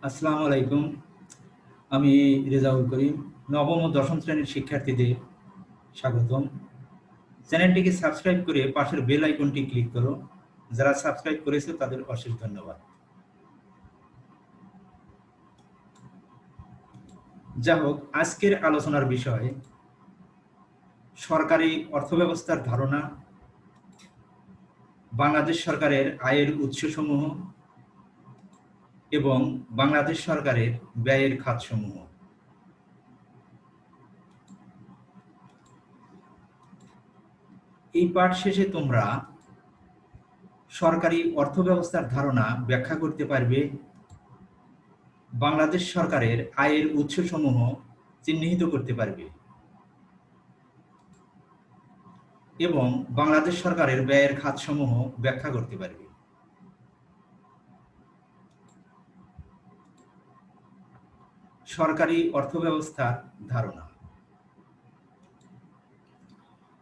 আসসালামু আলাইকুম। আমি রেজাউল করিম। নবম ও দশম শ্রেণীর শিক্ষার্থীদের স্বাগতম। চ্যানেলটিকে সাবস্ক্রাইব করে পাশের বেল আইকনটি ক্লিক করো। যারা সাবস্ক্রাইব করেছে তাদের অশেষ ধন্যবাদ। যা হোক, আজকের আলোচনার বিষয় সরকারি অর্থব্যবস্থার ধারণা, বাংলাদেশ সরকারের আয়ের উৎসসমূহ এবং বাংলাদেশ সরকারের ব্যয়ের খাতসমূহ। এই পাঠ শেষে তোমরা সরকারি অর্থব্যবস্থার ধারণা ব্যাখ্যা করতে পারবে, বাংলাদেশ সরকারের আয়ের উৎসসমূহ চিহ্নিত করতে পারবে এবং বাংলাদেশ সরকারের ব্যয়ের খাতসমূহ ব্যাখ্যা করতে পারবে। সরকারি অর্থব্যবস্থার ধারণা।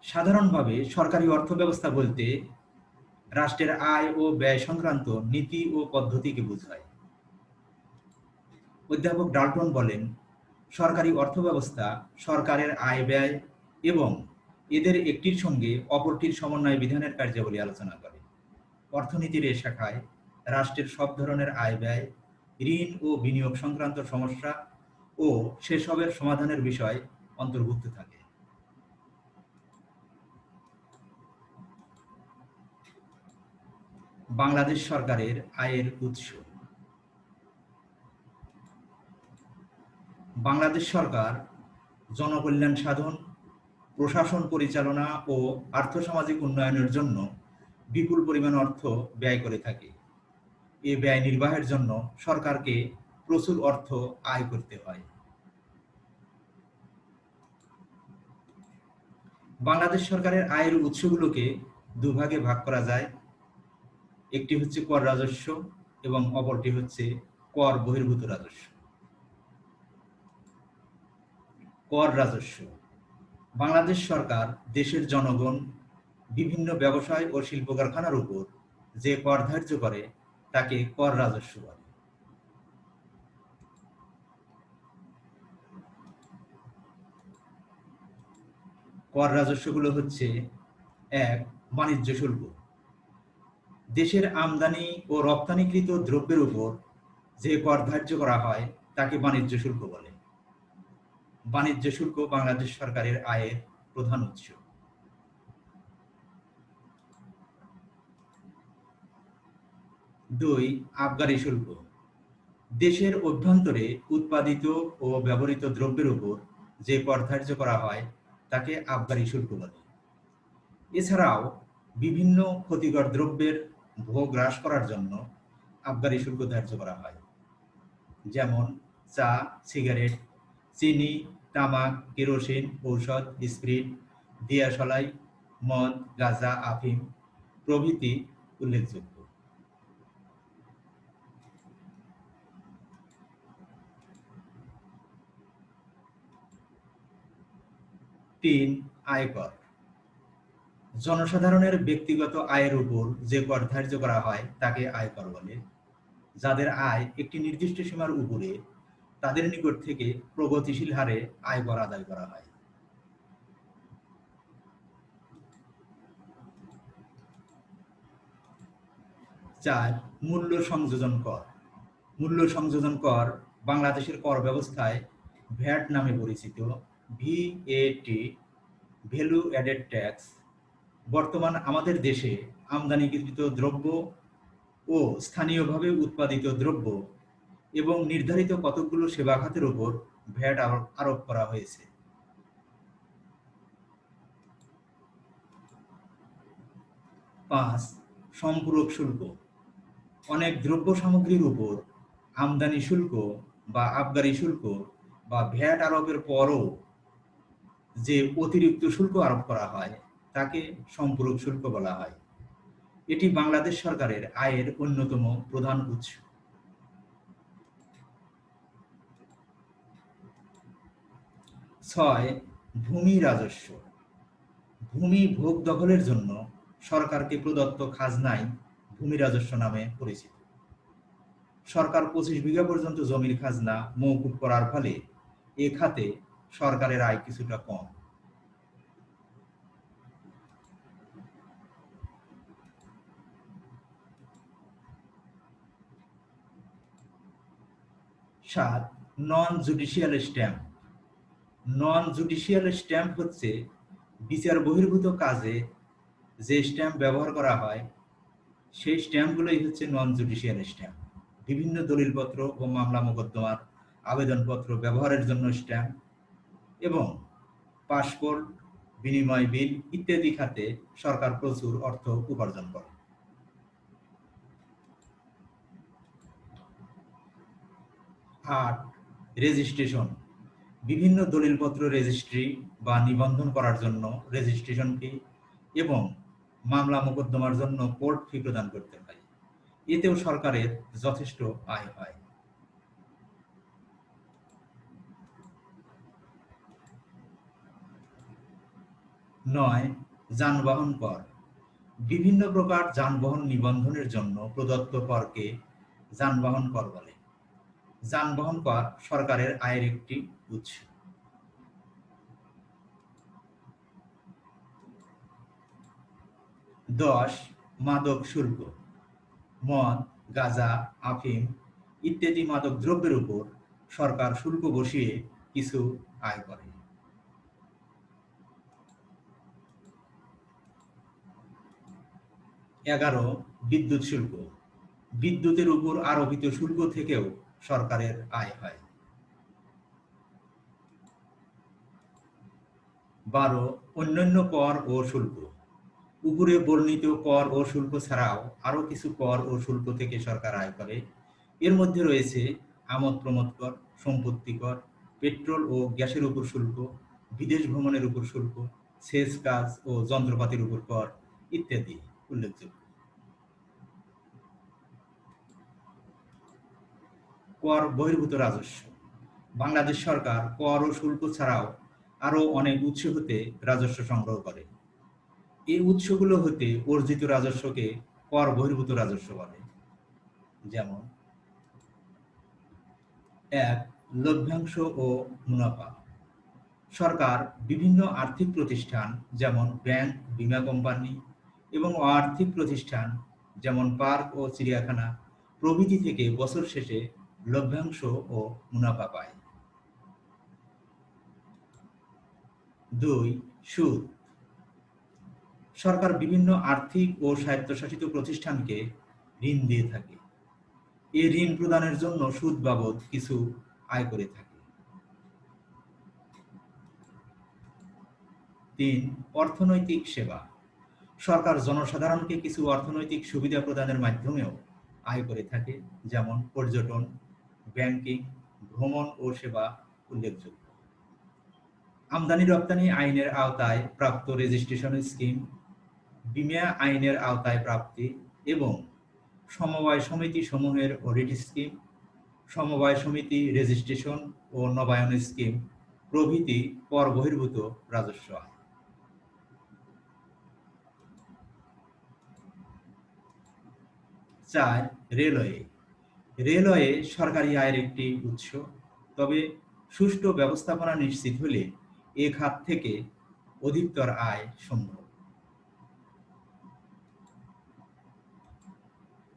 সাধারণভাবে সরকারি অর্থব্যবস্থা বলতে রাষ্ট্রের আয় ও ব্যয় সংক্রান্ত নীতি ও পদ্ধতিকে বোঝায়। অধ্যাপক ডাল্টন বলেন, সরকারি অর্থব্যবস্থা সরকারের আয় ব্যয় এবং এদের একটির সঙ্গে অপরটির সমন্বয় বিধানের কার্যাবলী আলোচনা করে। অর্থনীতির এ শাখায় রাষ্ট্রের সব ধরনের আয় ব্যয়, ঋণ ও বিনিয়োগ সংক্রান্ত সমস্যা ও সেসবের সমাধানের বিষয় অন্তর্ভুক্ত থাকে। বাংলাদেশ সরকারের আয়ের উৎস। বাংলাদেশ সরকার জনকল্যাণ সাধন, প্রশাসন পরিচালনা ও আর্থসামাজিক উন্নয়নের জন্য বিপুল পরিমাণ অর্থ ব্যয় করে থাকে। এ ব্যয় নির্বাহের জন্য সরকারকে প্রচুর অর্থ আয় করতে হয়। বাংলাদেশ সরকারের আয়ের উৎসগুলোকে দুভাগে ভাগ করা যায়। একটি হচ্ছে কর রাজস্ব এবং অপরটি হচ্ছে কর বহির্ভূত রাজস্ব। কর রাজস্ব। বাংলাদেশ সরকার দেশের জনগণ, বিভিন্ন ব্যবসায় ও শিল্প কারখানার উপর যে কর ধার্য করে তাকে কর রাজস্ব বলে। কর রাজস্বগুলো হচ্ছে: এক, বাণিজ্য শুল্ক। দেশের আমদানি ও রপ্তানিকৃত দ্রব্যের উপর যে কর ধার্য করা হয় তাকে বাণিজ্য শুল্ক বলে। বাণিজ্য শুল্ক বাংলাদেশ সরকারের আয়ের প্রধান উৎস। দুই, আবগারি শুল্ক। দেশের অভ্যন্তরে উৎপাদিত ও ব্যবহৃত দ্রব্যের উপর যে কর ধার্য করা হয় তাকে আবগারি শুল্ক বলে। এছাড়াও বিভিন্ন ক্ষতিকর দ্রব্যের ভোগ হ্রাস করার জন্য আবগারি শুল্ক ধার্য করা হয়, যেমন চা, সিগারেট, চিনি, তামাক, কেরোসিন, ঔষধ, স্প্রিট, দিয়াশলাই, মদ, গাঁজা, আফিম প্রভৃতি উল্লেখযোগ্য। তিন, আয়কর। জনসাধারণের ব্যক্তিগত আয়ের উপর যে কর ধার্য করা হয় তাকে আয়কর বলে। যাদের আয় একটি নির্দিষ্ট সীমার উপরে তাদের নিকট থেকে প্রগতিশীল হারে আয়কর আদায় করা হয়। চার, মূল্য সংযোজন কর। মূল্য সংযোজন কর বাংলাদেশের কর ব্যবস্থায় ভ্যাট নামে পরিচিত। ভিএটি, ভ্যালু অ্যাডেড ট্যাক্স, বর্তমান আমাদের দেশে আমদানিকৃত দ্রব্য ও স্থানীয়ভাবে উৎপাদিত দ্রব্য এবং নির্ধারিত কতকগুলো সেবা খাতের উপর ভ্যাট আরোপ করা হয়েছে। পাঁচ, সম্পূরক শুল্ক। অনেক দ্রব্য সামগ্রীর উপর আমদানি শুল্ক বা আবগারি শুল্ক বা ভ্যাট আরোপের পরও যে অতিরিক্ত শুল্ক আরোপ করা হয় তাকে সম্পূরক শুল্ক বলা হয়। এটি বাংলাদেশ সরকারের আয়ের অন্যতম প্রধান উৎস। ছয়, ভূমি রাজস্ব। ভূমি ভোগ দখলের জন্য সরকারকে প্রদত্ত খাজনাই ভূমি রাজস্ব নামে পরিচিত। সরকার 25 বিঘা পর্যন্ত জমির খাজনা মওকুফ করার ফলে এ খাতে সরকারের আয় কিছুটা কম। 7. নন জুডিশিয়াল স্ট্যাম্প। নন জুডিশিয়াল স্ট্যাম্প হচ্ছে বিচার বহির্ভূত কাজে যে স্ট্যাম্প ব্যবহার করা হয় সেই স্ট্যাম্পগুলোই হচ্ছে নন জুডিশিয়াল স্ট্যাম্প। বিভিন্ন দলিলপত্র ও মামলা মোকদ্দমার আবেদনপত্র ব্যবহারের জন্য স্ট্যাম্প এবং পাসপোর্ট, বিনিময় বিল ইত্যাদি খাতে সরকার প্রচুর অর্থ উপার্জন করে। 8. রেজিস্ট্রেশন। বিভিন্ন দলিলপত্র রেজিস্ট্রি বা নিবন্ধন করার জন্য রেজিস্ট্রেশন ফি এবং মামলা মোকদ্দমার জন্য কোর্ট ফি প্রদান করতে হয়। এতেও সরকারের যথেষ্ট আয় হয়। 9. যানবাহন কর। বিভিন্ন প্রকার যানবাহন নিবন্ধনের জন্য প্রদত্ত করকে যানবাহন কর বলে। যানবাহন কর সরকারের আয়ের একটি উৎস। 10. মাদক শুল্ক। মদ, গাঁজা, আফিম ইত্যাদি মাদক দ্রব্যের উপর সরকার শুল্ক বসিয়ে কিছু আয় করে। 11. বিদ্যুৎ শুল্ক। বিদ্যুতের উপর আরোপিত শুল্ক থেকেও সরকারের আয় হয়। 12. অন্যান্য কর ও শুল্ক। উপরে বর্ণিত কর ও শুল্ক ছাড়াও আরো কিছু কর ও শুল্ক থেকে সরকার আয় করে। এর মধ্যে রয়েছে আমোদ প্রমোদ কর, সম্পত্তি কর, পেট্রোল ও গ্যাসের উপর শুল্ক, বিদেশ ভ্রমণের উপর শুল্ক, সেচ কাজ ও যন্ত্রপাতির উপর কর ইত্যাদি উল্লেখযোগ্য। কর বহির্ভূত রাজস্ব। বাংলাদেশ সরকার কর ও শুল্ক ছাড়াও আরো অনেক উৎস হতে রাজস্ব সংগ্রহ করে। এই উৎসগুলো হতে অর্জিত রাজস্বকে কর বহির্ভূত রাজস্ব বলে। যেমন: 1. লভ্যাংশ ও মুনাফা। সরকার বিভিন্ন আর্থিক প্রতিষ্ঠান যেমন ব্যাংক, বীমা কোম্পানি এবং আর্থিক প্রতিষ্ঠান যেমন পার্ক ও চিড়িয়াখানা প্রভৃতি থেকে বছর শেষে লভ্যাংশ ও মুনাফা পায়। 2. সুদ। সরকার বিভিন্ন আর্থিক ও স্বায়ত্তশাসিত প্রতিষ্ঠানকে ঋণ দিয়ে থাকে। এই ঋণ প্রদানের জন্য সুদ বাবদ কিছু আয় করে থাকে। 3. অর্থনৈতিক সেবা। সরকার জনসাধারণকে কিছু অর্থনৈতিক সুবিধা প্রদানের মাধ্যমেও আয় করে থাকে, যেমন পর্যটন, ব্যাংকিং, ভ্রমণ ও সেবা উল্লেখযোগ্য। আমদানি রপ্তানি আইনের আওতায় প্রাপ্ত রেজিস্ট্রেশন স্কিম, বীমা আইনের আওতায় প্রাপ্তি এবং সমবায় সমিতি সমূহের অডিট স্কিম, সমবায় সমিতি রেজিস্ট্রেশন ও নবায়ন স্কিম প্রভৃতি কর বহির্ভূত রাজস্ব আয়। 4. রেলওয়ে। রেলওয়ে সরকারি আয়ের একটি উৎস, তবে সুষ্ঠু ব্যবস্থাপনা নিশ্চিত হলে এ খাত থেকে অধিকতর আয় সম্ভব।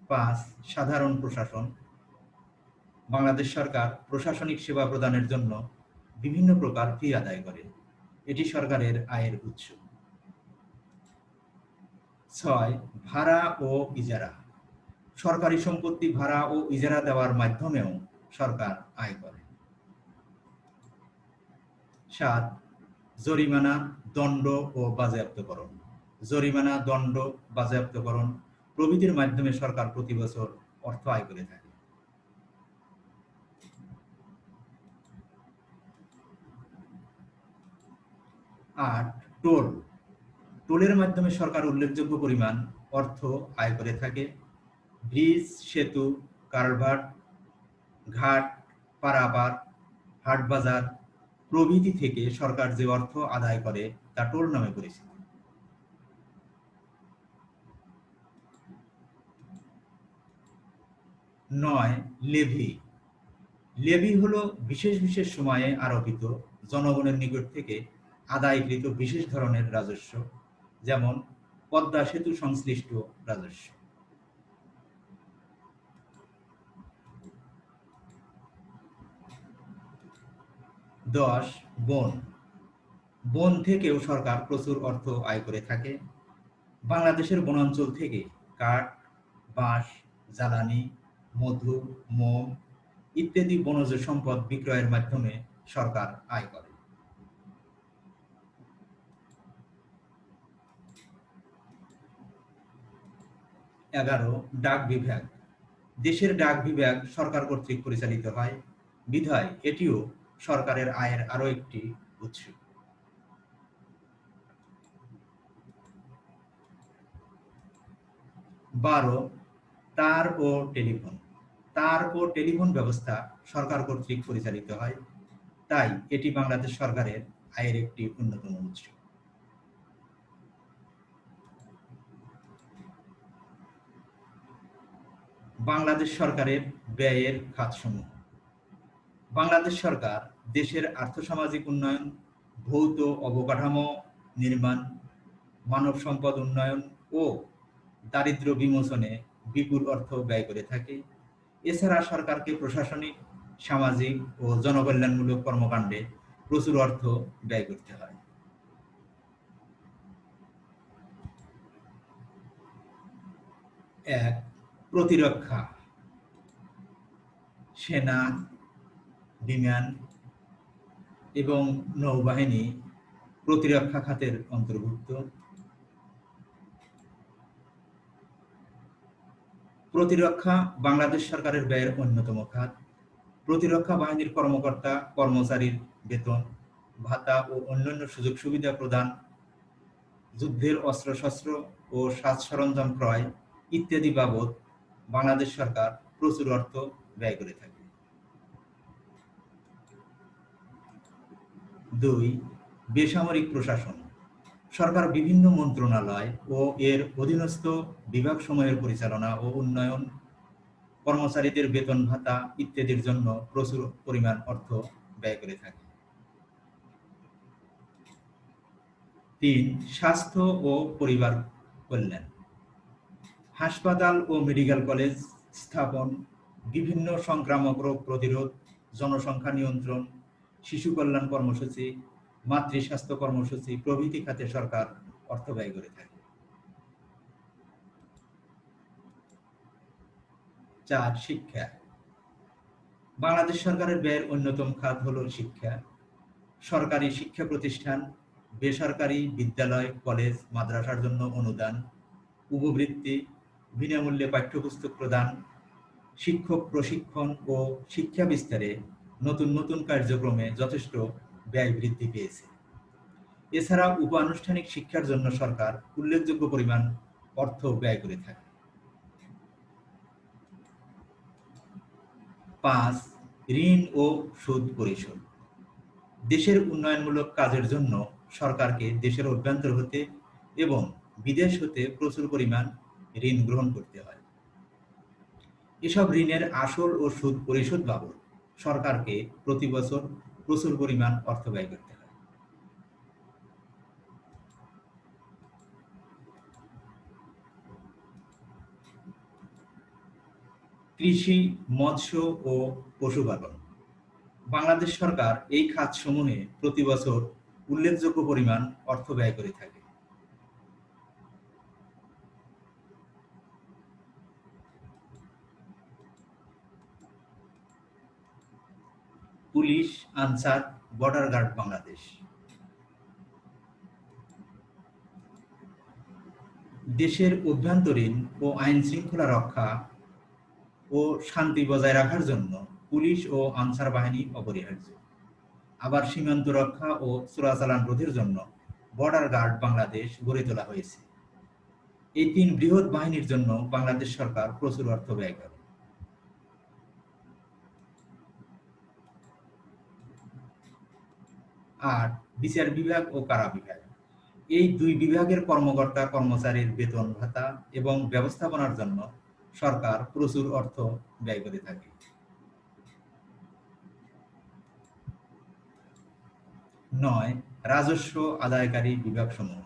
5. সাধারণ প্রশাসন। বাংলাদেশ সরকার প্রশাসনিক সেবা প্রদানের জন্য বিভিন্ন প্রকার ফি আদায় করে। এটি সরকারের আয়ের উৎস। 6. ভাড়া ও ইজারা। সরকারি সম্পত্তি ভাড়া ও ইজারা দেওয়ার মাধ্যমেও সরকার আয় করে। 7. জরিমানা, দণ্ড ও বাজেয়াপ্তকরণ। জরিমানা, দণ্ড, বাজেয়াপ্তকরণ প্রভৃতির মাধ্যমে সরকার প্রতি বছর অর্থ আয় করে থাকে। 8. টোল। টোলের মাধ্যমে সরকার উল্লেখযোগ্য পরিমাণ অর্থ আয় করে থাকে। ব্রিজ, সেতু, কালভার্ট, ঘাট, পারাপার, হাটবাজার প্রভৃতি থেকে সরকার যে অর্থ আদায় করে তা টোল নামে পরিচিত। 9, লেভি। লেভি হলো বিশেষ বিশেষ সময়ে আরোপিত জনগণের নিকট থেকে আদায়কৃত বিশেষ ধরনের রাজস্ব, যেমন পদ্মা সেতু সংশ্লিষ্ট রাজস্ব। 10, বন। বন থেকেও সরকার প্রচুর অর্থ আয় করে থাকে। বাংলাদেশের বনাঞ্চল থেকে কাঠ, বাঁশ, জ্বালানি, মধু, মোম ইত্যাদি বনজ সম্পদ বিক্রয়ের মাধ্যমে সরকার আয় করে। 11, ডাক বিভাগ। দেশের ডাক বিভাগ সরকার কর্তৃক পরিচালিত হয়, বিধায় এটিও সরকারের আয়ের আরো একটি উৎস। 12, তার ও টেলিফোন। তার ও টেলিফোন ব্যবস্থা সরকার কর্তৃক পরিচালিত হয়, তাই এটি বাংলাদেশ সরকারের আয়ের একটি অন্যতম উৎস। বাংলাদেশ সরকারের ব্যয়ের খাতসমূহ। বাংলাদেশ সরকার দেশের আর্থসামাজিক উন্নয়ন, ভৌত অবকাঠামো নির্মাণ, মানব সম্পদ উন্নয়ন ও দারিদ্র্য বিমোচনে বিপুল অর্থ ব্যয় করে থাকে। এছাড়া সরকারকে প্রশাসনিক, সামাজিক ও জনকল্যাণমূলক কর্মকাণ্ডে প্রচুর অর্থ ব্যয় করতে হয়। 1, প্রতিরক্ষা। সেনা, বিমান এবং নৌবাহিনী প্রতিরক্ষা খাতের অন্তর্ভুক্ত। প্রতিরক্ষা বাংলাদেশ সরকারের ব্যয়ের অন্যতম খাত। প্রতিরক্ষা বাহিনীর কর্মকর্তা কর্মচারীর বেতন, ভাতা ও অন্যান্য সুযোগ সুবিধা প্রদান, যুদ্ধের অস্ত্রশস্ত্র ও সাজ সরঞ্জাম ক্রয় ইত্যাদি বাবদ বাংলাদেশ সরকার প্রচুর অর্থ ব্যয় করে থাকে। 2, বেসামরিক প্রশাসন। সরকার বিভিন্ন মন্ত্রণালয় ও এর অধীনস্থ বিভাগসমূহের পরিচালনা ও উন্নয়ন, কর্মচারীদের বেতন ভাতা ইত্যাদির জন্য প্রচুর পরিমাণ অর্থ ব্যয় করে থাকে। 3, স্বাস্থ্য ও পরিবার কল্যাণ। হাসপাতাল ও মেডিকেল কলেজ স্থাপন, বিভিন্ন সংক্রামক রোগ প্রতিরোধ, জনসংখ্যা নিয়ন্ত্রণ, শিশু কল্যাণ কর্মসূচি, মাতৃস্বাস্থ্য কর্মসূচি প্রভৃতি খাতে সরকার অর্থ ব্যয় করে থাকে। 4, শিক্ষা। বাংলাদেশ সরকারের ব্যয়ের অন্যতম খাত হল শিক্ষা। সরকারি শিক্ষা প্রতিষ্ঠান, বেসরকারি বিদ্যালয়, কলেজ, মাদ্রাসার জন্য অনুদান, উপবৃত্তি, বিনামূল্যে পাঠ্যপুস্তক প্রদান, শিক্ষক প্রশিক্ষণ ও শিক্ষা বিস্তারে নতুন নতুন কার্যক্রমে যথেষ্ট ব্যয় বৃদ্ধি পেয়েছে। এছাড়া উপ-আনুষ্ঠানিক শিক্ষার জন্য সরকার উল্লেখযোগ্য পরিমাণ অর্থ ব্যয় করে থাকে। 5, ঋণ ও সুদ পরিশোধ। দেশের উন্নয়নমূলক কাজের জন্য সরকারকে দেশের অভ্যন্তর হতে এবং বিদেশ হতে প্রচুর পরিমাণ ঋণ গ্রহণ করতে হয়। এসব ঋণের আসল ও সুদ পরিশোধ বাবদ সরকারকে প্রতি বছর প্রচুর পরিমাণ অর্থ ব্যয় করতে হয়। কৃষি, মৎস্য ও পশুপালন। বাংলাদেশ সরকার এই খাতসমূহে প্রতি বছর উল্লেখযোগ্য পরিমাণ অর্থ ব্যয় করে থাকে। Police, Ansar, Border Guard Bangladesh. দেশের অভ্যন্তরীণ ও আইন শৃঙ্খলা রক্ষা ও শান্তি বজায় রাখার জন্য পুলিশ ও আনসার বাহিনী অপরিহার্য। আবার সীমান্ত রক্ষা ও চোরাচালান রোধের জন্য বর্ডার গার্ড বাংলাদেশ গড়ে তোলা হয়েছে। এই 3 বৃহৎ বাহিনীর জন্য বাংলাদেশ সরকার প্রচুর অর্থ ব্যয় করে। আর বিচার বিভাগ ও কারা বিভাগ, এই 2 বিভাগের কর্মকর্তা কর্মচারীর বেতন ভাতা এবং ব্যবস্থাপনার জন্য সরকার প্রচুর অর্থ ব্যয় করে থাকে। 9 রাজস্ব আদায়কারী বিভাগসমূহ।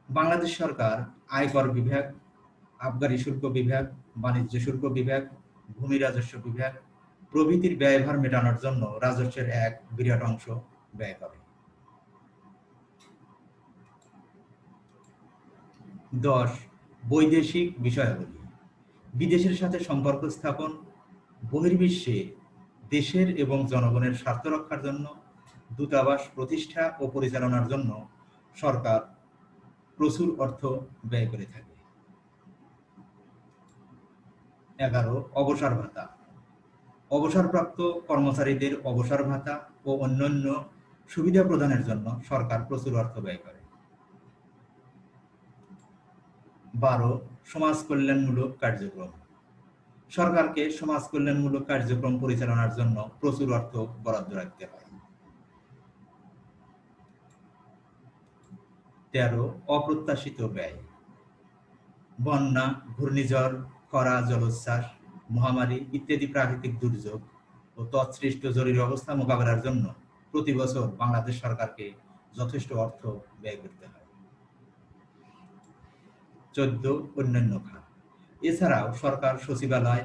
বাংলাদেশ সরকার আয়কর বিভাগ, আবগারি শুল্ক বিভাগ, বাণিজ্য শুল্ক বিভাগ, ভূমি রাজস্ব বিভাগ প্রভৃতির ব্যয়ভার মেটানোর জন্য রাজস্বের এক বিরাট অংশ ব্যয় করে। 10 বৈদেশিক বিষয়াবলী। বিদেশের সাথে সম্পর্ক স্থাপন, বহির্বিশ্বে দেশের এবং জনগণের স্বার্থ রক্ষার জন্য দূতাবাস প্রতিষ্ঠা ও পরিচালনার জন্য সরকার প্রচুর অর্থ ব্যয় করে থাকে। 11 অবসর ভাতা। অবসরপ্রাপ্ত কর্মচারীদের অবসর ভাতা ও অন্যান্য সুবিধা প্রদানের জন্য সরকার প্রচুর অর্থ ব্যয় করে। 12 সমাজ কল্যাণমূলক কার্যক্রম। সরকারকে সমাজ কল্যাণমূলক কার্যক্রম পরিচালনার জন্য প্রচুর অর্থ বরাদ্দ রাখতে হয়। 13 অপ্রত্যাশিত ব্যয়। বন্যা, ঘূর্ণিঝড়, খরা, জলোচ্ছ্বাস, মহামারী ইত্যাদি প্রাকৃতিক দুর্যোগ ও তৎসৃষ্ট জরুরি অবস্থা মোকাবেলার জন্য প্রতি বছর বাংলাদেশ সরকারকে যথেষ্ট অর্থ ব্যয় করতে হয়। 14 অন্যান্য খাত। এছাড়াও সরকার সচিবালয়,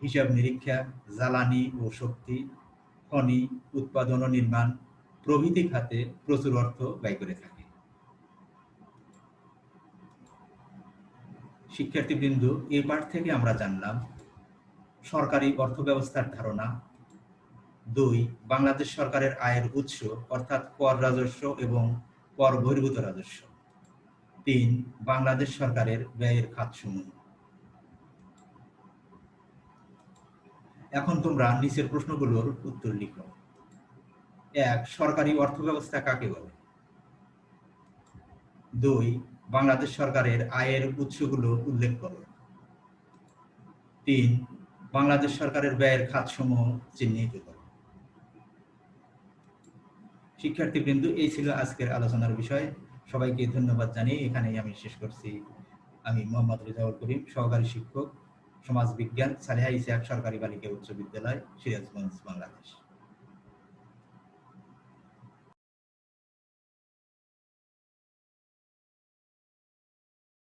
হিসাব নিরীক্ষা, জ্বালানি ও শক্তি, খনি, উৎপাদন ও নির্মাণ প্রভৃতি খাতে প্রচুর অর্থ ব্যয় করে থাকে। শিক্ষার্থীবৃন্দ, এই পাঠ থেকে আমরা জানলাম সরকারি অর্থ ব্যবস্থার ধারণা। 2 বাংলাদেশ সরকারের আয়ের উৎস অর্থাৎ কর রাজস্ব এবং কর বহির্ভূত রাজস্ব। 3 বাংলাদেশ সরকারের ব্যয়ের খাতসমূহ। এখন তোমরা নিচের প্রশ্নগুলোর উত্তর লিখো। 1 সরকারি অর্থ ব্যবস্থা কাকে বলে? 2 বাংলাদেশ সরকারের আয়ের উৎসগুলো উল্লেখ করো। 3 বাংলাদেশ সরকারের ব্যয়ের খাতসমূহ চিহ্নিত করো। শিক্ষার্থীবৃন্দ, এই ছিল আজকের আলোচনার বিষয়। সবাইকে ধন্যবাদ জানিয়ে এখানেই আমি শেষ করছি। আমি মোহাম্মদ রেজাউল করিম, সহকারী শিক্ষক, সমাজ বিজ্ঞান, সালেহা ইসহাক সরকারি বালিকা উচ্চ বিদ্যালয়, সিরাজগঞ্জ, বাংলাদেশ।